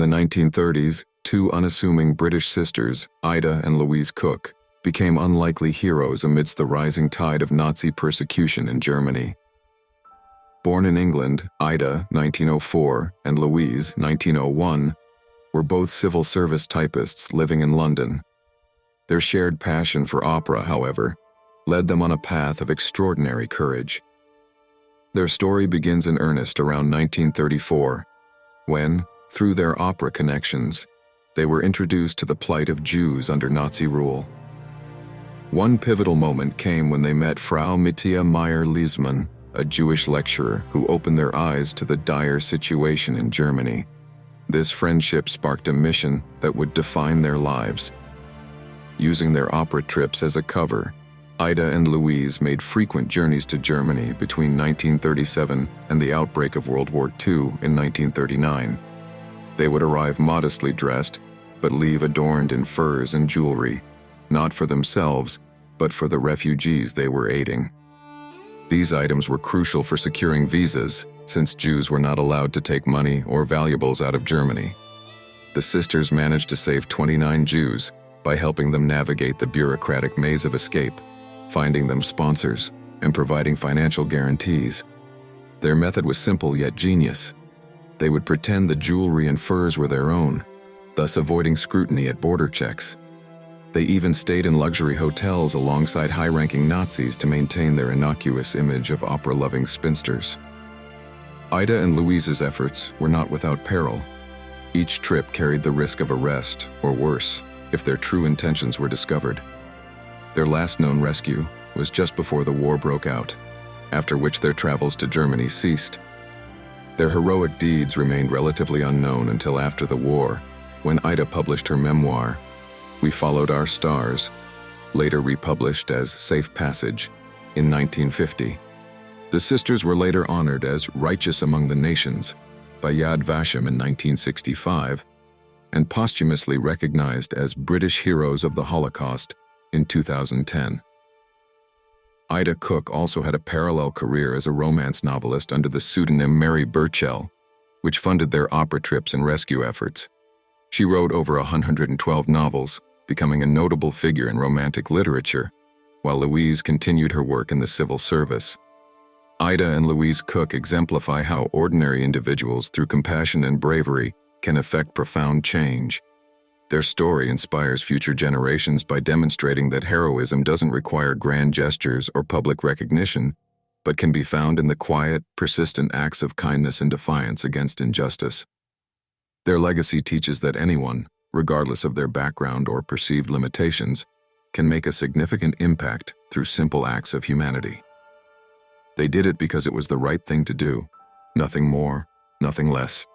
the 1930s, two unassuming British sisters, Ida and Louise Cook, became unlikely heroes amidst the rising tide of Nazi persecution in Germany. Born in England, Ida, 1904, and Louise, 1901, were both civil service typists living in London. Their shared passion for opera, however, led them on a path of extraordinary courage. Their story begins in earnest around 1934, when, through their opera connections, they were introduced to the plight of Jews under Nazi rule. One pivotal moment came when they met Frau Mittia Meyer-Liesmann, a Jewish lecturer who opened their eyes to the dire situation in Germany. This friendship sparked a mission that would define their lives. Using their opera trips as a cover, Ida and Louise made frequent journeys to Germany between 1937 and the outbreak of World War II in 1939. They would arrive modestly dressed, but leave adorned in furs and jewelry, not for themselves, but for the refugees they were aiding. These items were crucial for securing visas, since Jews were not allowed to take money or valuables out of Germany. The sisters managed to save 29 Jews by helping them navigate the bureaucratic maze of escape, finding them sponsors, and providing financial guarantees. Their method was simple yet genius. They would pretend the jewelry and furs were their own, thus avoiding scrutiny at border checks. They even stayed in luxury hotels alongside high-ranking Nazis to maintain their innocuous image of opera-loving spinsters. Ida and Louise's efforts were not without peril. Each trip carried the risk of arrest, or worse, if their true intentions were discovered. Their last known rescue was just before the war broke out, after which their travels to Germany ceased. Their heroic deeds remained relatively unknown until after the war, when Ida published her memoir, We Followed Our Stars, later republished as Safe Passage, in 1950. The sisters were later honored as Righteous Among the Nations by Yad Vashem in 1965, and posthumously recognized as British Heroes of the Holocaust in 2010. Ida Cook also had a parallel career as a romance novelist under the pseudonym Mary Burchell, which funded their opera trips and rescue efforts. She wrote over 112 novels, becoming a notable figure in romantic literature, while Louise continued her work in the civil service. Ida and Louise Cook exemplify how ordinary individuals, through compassion and bravery, can effect profound change. Their story inspires future generations by demonstrating that heroism doesn't require grand gestures or public recognition, but can be found in the quiet, persistent acts of kindness and defiance against injustice. Their legacy teaches that anyone, regardless of their background or perceived limitations, can make a significant impact through simple acts of humanity. They did it because it was the right thing to do, nothing more, nothing less.